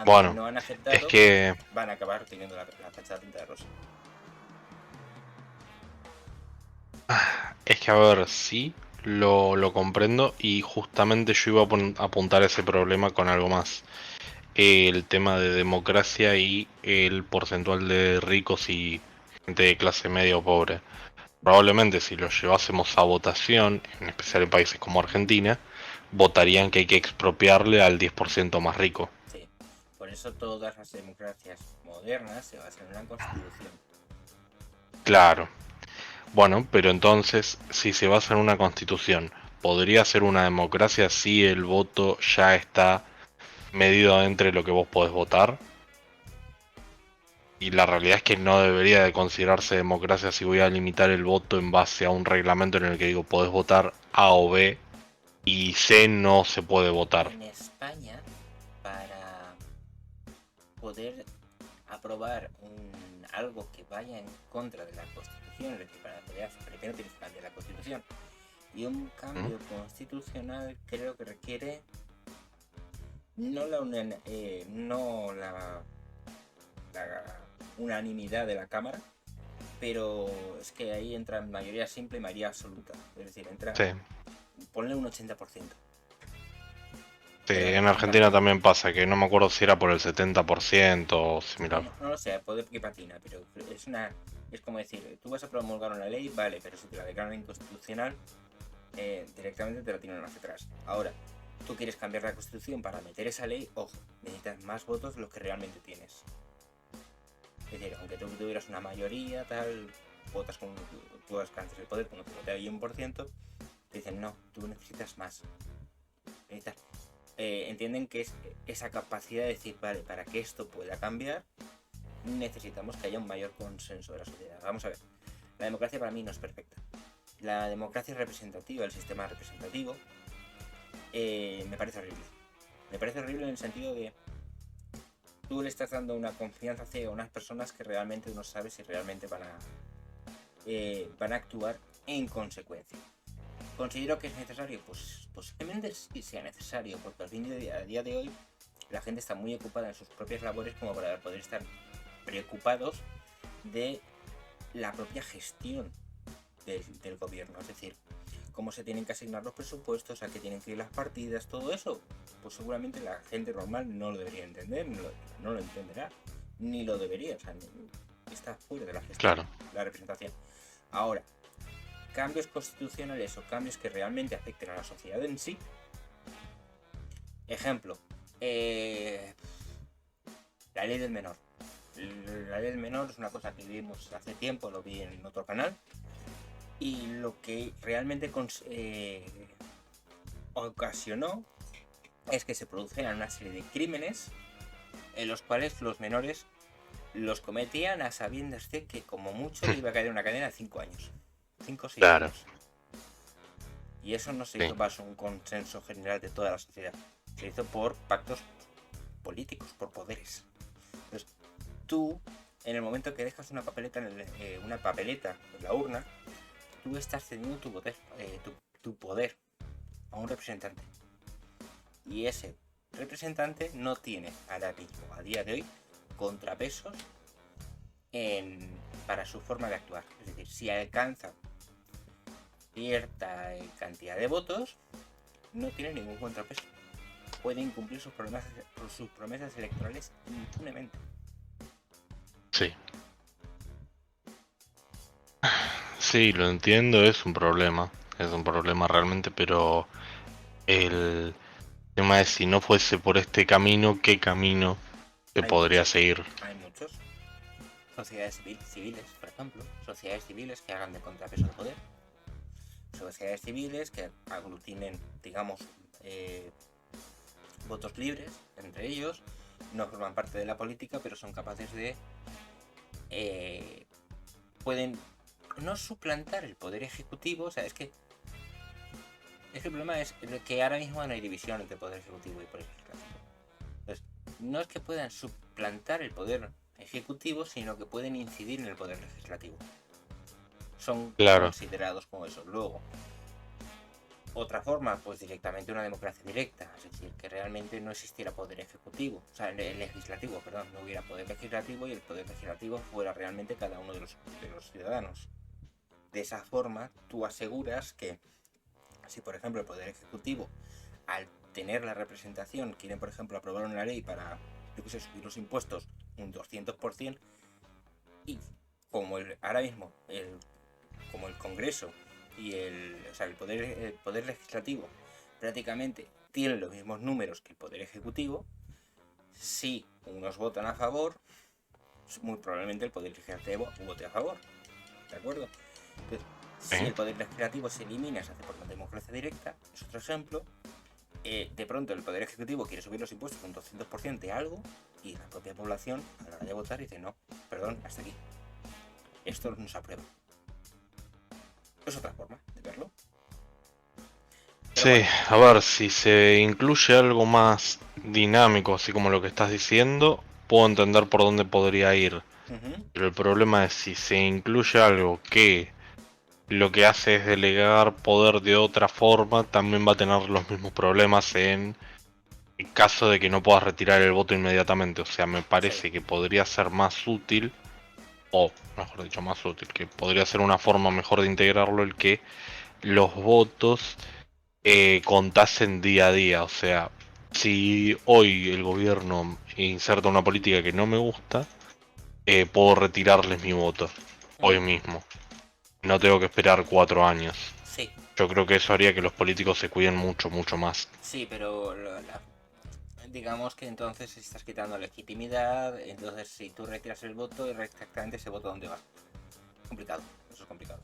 bueno, no han aceptado, es que van a acabar teniendo la fachada pintada de rosa. Es que, a ver, sí, lo comprendo, y justamente yo iba a apuntar ese problema con algo más. El tema de democracia y el porcentual de ricos y gente de clase media o pobre. Probablemente si lo llevásemos a votación, en especial en países como Argentina, votarían que hay que expropiarle al 10% más rico. Sí, por eso todas las democracias modernas se basan en una constitución. Claro. Bueno, pero entonces, si se basa en una constitución, ¿podría ser una democracia si el voto ya está medido entre lo que vos podés votar? Y la realidad es que no debería de considerarse democracia si voy a limitar el voto en base a un reglamento en el que digo podés votar A o B y C no se puede votar. En España, para poder aprobar algo que vaya en contra de la Constitución, es decir, para poder primero utilizar de la Constitución, y un cambio constitucional, creo que requiere no la unanimidad de la Cámara, pero es que ahí entra mayoría simple y mayoría absoluta. Es decir, entra, Sí. ponle un 80%. Sí, Pero en Argentina también pasa, que no me acuerdo si era por el 70% o similar. no lo sé, puede que patina, pero es como decir, tú vas a promulgar una ley, vale, pero si te la declaran inconstitucional, directamente te la tiran hacia atrás. Ahora, tú quieres cambiar la Constitución para meter esa ley, ojo, necesitas más votos de los que realmente tienes. Es decir, aunque tú tuvieras una mayoría, tal, votas con, tú alcances el poder con un 51%, te dicen, no, tú necesitas más. Entienden que es esa capacidad de decir, vale, para que esto pueda cambiar, necesitamos que haya un mayor consenso de la sociedad. Vamos a ver, la democracia para mí no es perfecta. La democracia representativa, el sistema representativo, me parece horrible. Me parece horrible en el sentido de tú le estás dando una confianza hacia unas personas que realmente no sabes si realmente van a actuar en consecuencia. ¿Considero que es necesario? Pues posiblemente sí sea necesario, porque al fin a día de hoy la gente está muy ocupada en sus propias labores como para poder estar preocupados de la propia gestión del gobierno. Es decir, cómo se tienen que asignar los presupuestos, a qué tienen que ir las partidas, todo eso, pues seguramente la gente normal no lo debería entender, no lo entenderá, ni lo debería, o sea, está fuera de la gestión, Claro. la representación. Ahora, cambios constitucionales o cambios que realmente afecten a la sociedad en sí. Ejemplo, la ley del menor. La ley del menor es una cosa que vimos hace tiempo, lo vi en otro canal, y lo que realmente ocasionó es que se produjeran una serie de crímenes en los cuales los menores los cometían a sabiendas de que como mucho le iba a caer una cadena de 5 años. 5 o 6 Claro. años. Y eso no se hizo bajo un consenso general de toda la sociedad. Se hizo por pactos políticos, por poderes. Entonces, tú, en el momento que dejas una papeleta en la urna, tú estás cediendo tu poder a un representante. Y ese representante no tiene ahora mismo, a día de hoy, contrapesos para su forma de actuar. Es decir, si alcanza cierta cantidad de votos, no tiene ningún contrapeso. Puede incumplir sus promesas electorales impunemente. Sí. Sí, lo entiendo, es un problema realmente, pero el tema es si no fuese por este camino, ¿qué camino se podría seguir? Hay muchos. Sociedades civiles, por ejemplo, sociedades civiles que hagan de contrapeso de poder. Sociedades civiles que aglutinen, digamos, votos libres entre ellos, no forman parte de la política, pero son capaces de pueden no suplantar el poder ejecutivo. O sea, es que el problema es que ahora mismo no hay división entre poder ejecutivo y poder legislativo. Entonces, no es que puedan suplantar el poder ejecutivo, sino que pueden incidir en el poder legislativo. Son considerados como eso. Luego, otra forma, pues directamente una democracia directa, es decir, que realmente no existiera poder ejecutivo, o sea, el legislativo, perdón, no hubiera poder legislativo y el poder legislativo fuera realmente cada uno de los ciudadanos. De esa forma, tú aseguras que si, por ejemplo, el poder ejecutivo, al tener la representación, quieren, por ejemplo, aprobar una ley para, subir los impuestos un 200%, y como ahora mismo, como el Congreso y el poder legislativo prácticamente tienen los mismos números que el poder ejecutivo, si unos votan a favor, muy probablemente el poder legislativo vote a favor, ¿de acuerdo? Entonces, si el poder legislativo se elimina, se hace por la democracia directa, es otro ejemplo. De pronto el poder ejecutivo quiere subir los impuestos un 200% de algo, y la propia población a la hora de votar dice no, perdón, hasta aquí, esto no se aprueba. Es otra forma de verlo. Sí, a ver, si se incluye algo más dinámico, así como lo que estás diciendo, puedo entender por dónde podría ir. Pero el problema es si se incluye algo que lo que hace es delegar poder de otra forma, también va a tener los mismos problemas en En caso de que no puedas retirar el voto inmediatamente. O sea, me Sí. parece que podría ser más útil, o mejor dicho, más útil, que podría ser una forma mejor de integrarlo el que los votos contasen día a día. O sea, si hoy el gobierno inserta una política que no me gusta, puedo retirarles mi voto hoy Ujú. mismo. No tengo que esperar 4 años. Sí, Yo creo que eso haría que los políticos se cuiden mucho, mucho más. sí, pero digamos que entonces estás quitando legitimidad, entonces si tú retiras el voto, exactamente ese voto dónde va. Complicado, eso es complicado.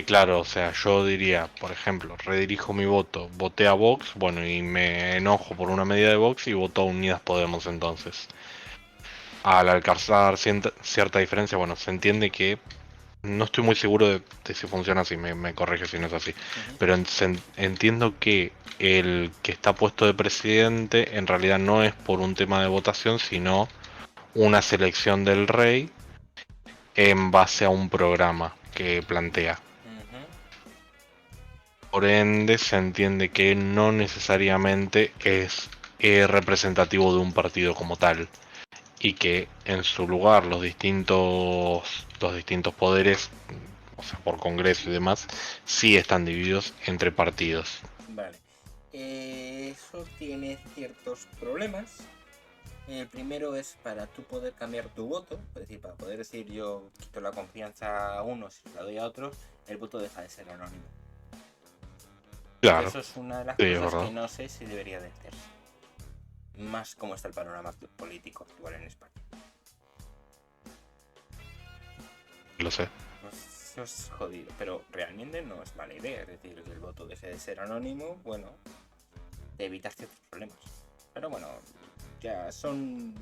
Claro, o sea, yo diría, por ejemplo, redirijo mi voto, voté a Vox, bueno, y me enojo por una medida de Vox y voto a Unidas Podemos entonces. Al alcanzar cierta diferencia, bueno, se entiende que no estoy muy seguro de si funciona así, me corrige si no es así, Ujú. pero entiendo que el que está puesto de presidente en realidad no es por un tema de votación, sino una selección del rey en base a un programa que plantea. Ujú. Por ende, se entiende que no necesariamente es representativo de un partido como tal y que en su lugar los distintos poderes, o sea, por Congreso y demás, sí están divididos entre partidos. Vale. Eso tiene ciertos problemas. El primero es para tú poder cambiar tu voto, es decir, para poder decir yo quito la confianza a uno si la doy a otro, el voto deja de ser anónimo. Y Claro, eso es una de las sí, es cosas que verdad, no sé si debería de hacerse. Más como está el panorama político actual en España. lo sé. Pues eso es jodido, pero realmente no es mala idea. Es decir, que el voto deje de ser anónimo, bueno, te evitas ciertos problemas. Pero bueno, ya son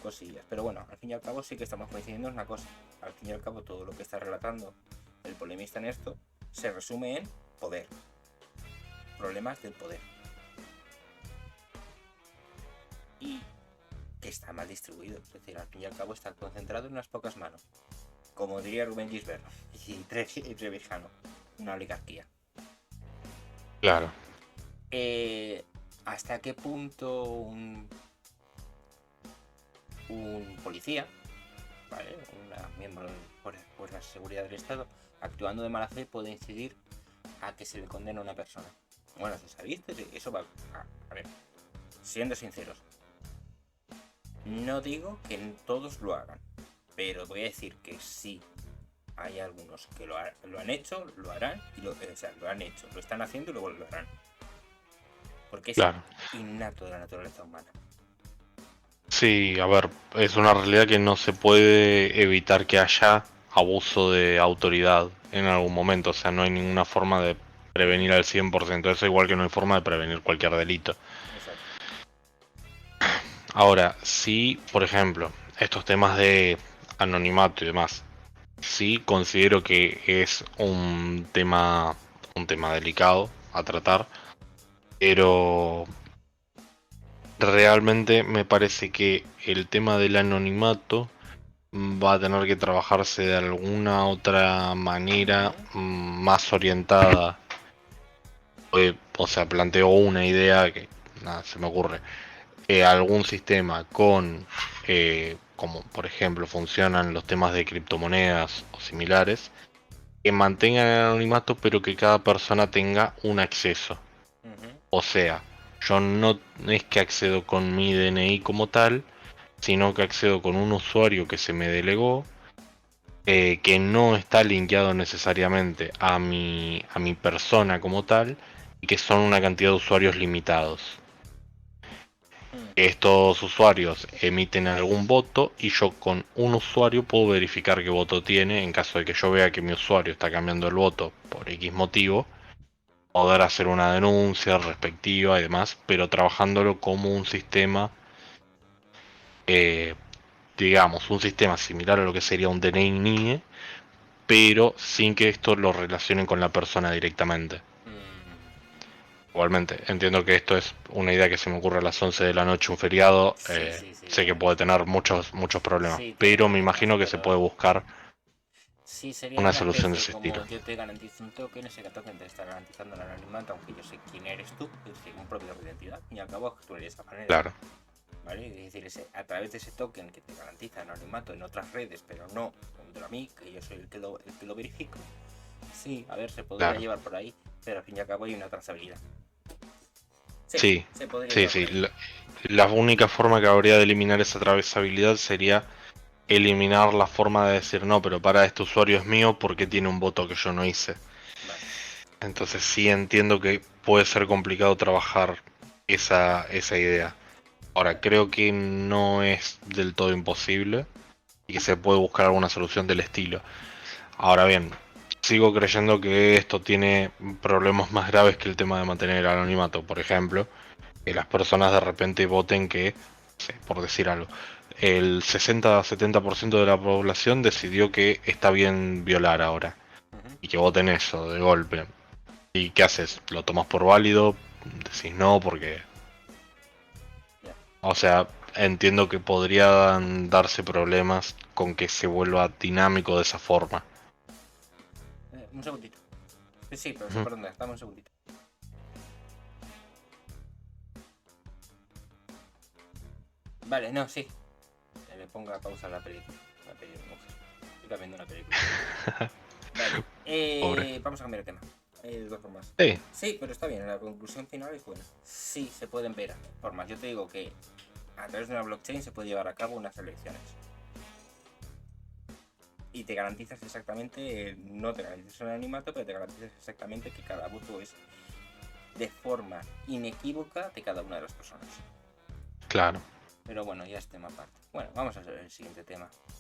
cosillas. Pero bueno, al fin y al cabo sí que estamos coincidiendo en una cosa. Al fin y al cabo todo lo que está relatando el polemista en esto se resume en poder. Problemas del poder. Y que está mal distribuido. Es decir, al fin y al cabo está concentrado en unas pocas manos. Como diría Rubén Gisbert y Trevijano, una oligarquía. Claro, ¿Hasta qué punto un policía, ¿vale? Un miembro de la seguridad del Estado, actuando de mala fe, puede incidir a que se le condene a una persona? Bueno, si sabiste, eso va. A ver, siendo sinceros, no digo que todos lo hagan, pero voy a decir que sí hay algunos que lo han hecho, lo harán, o sea, lo han hecho, lo están haciendo y luego lo harán. Porque es claro. innato de la naturaleza humana. Sí, a ver, es una realidad que no se puede evitar que haya abuso de autoridad en algún momento. O sea, no hay ninguna forma de prevenir al 100%. Eso igual que no hay forma de prevenir cualquier delito. Exacto. Ahora, sí, por ejemplo, estos temas de anonimato y demás, sí considero que es un tema delicado a tratar, pero realmente me parece que el tema del anonimato va a tener que trabajarse de alguna otra manera Ujú. más orientada. O sea, planteo una idea que nada, se me ocurre. Algún sistema como por ejemplo funcionan los temas de criptomonedas o similares, que mantengan el anonimato pero que cada persona tenga un acceso. Ujú. O sea, yo no es que accedo con mi DNI como tal, sino que accedo con un usuario que se me delegó, que no está linkeado necesariamente a mi persona como tal, y que son una cantidad de usuarios limitados. Mm. Estos usuarios emiten algún voto y yo con un usuario puedo verificar qué voto tiene en caso de que yo vea que mi usuario está cambiando el voto por X motivo, poder hacer una denuncia respectiva y demás, pero trabajándolo como un sistema, eh, digamos, un sistema similar a lo que sería un DNI, pero sin que esto lo relacionen con la persona directamente. Mm. Igualmente, entiendo que esto es una idea que se me ocurre a las 11 de la noche, un feriado. Sí, sí, sí, Sé que puede tener muchos, muchos problemas, sí, tiene pero me problemas, imagino que se puede pero buscar. Sí, sería una una solución de especie ese como estilo. yo te garantizo Una un solución de ese como estilo. yo te garantizo un token, ese token te está garantizando el anonimato, aunque yo sé quién eres tú, es decir, un propio de identidad, y al cabo actuaría de esa manera. Claro, ¿Vale? Es decir, a través de ese token que te garantiza el anonimato en otras redes, pero no contra mí, que yo soy el que lo verifico. Sí, a ver, se podría claro. llevar por ahí, pero al fin y al cabo hay una trazabilidad. Sí, Sí, se podría sí, llevar por sí. ahí. La única forma que habría de eliminar esa trazabilidad sería eliminar la forma de decir no, pero para este usuario es mío porque tiene un voto que yo no hice. Vale. Entonces sí entiendo que puede ser complicado trabajar esa idea. Ahora, creo que no es del todo imposible y que se puede buscar alguna solución del estilo. Ahora bien, sigo creyendo que esto tiene problemas más graves que el tema de mantener el anonimato. Por ejemplo, que las personas de repente voten que, no sé, por decir algo, el 60-70% de la población decidió que está bien violar ahora Ujú. y que voten eso de golpe. ¿Y qué haces? ¿Lo tomas por válido? Decís no porque... Ya. O sea, entiendo que podrían darse problemas con que se vuelva dinámico de esa forma. Un segundito. Sí, pero sé Ujú. por dónde estamos, un segundito. Vale, no, sí. Le pongo a pausa la película. La película, mujer. Estoy viendo una película. Vale, Pobre. vamos a cambiar de tema. De dos formas. Sí, Sí, pero está bien, la conclusión final es buena. Sí, se pueden ver formas. Yo te digo que a través de una blockchain se puede llevar a cabo unas elecciones. Y te garantizas exactamente, no te garantizas el anonimato, pero te garantizas exactamente que cada voto es de forma inequívoca de cada una de las personas. claro. Pero bueno, ya es tema aparte. Bueno, vamos a ver el siguiente tema.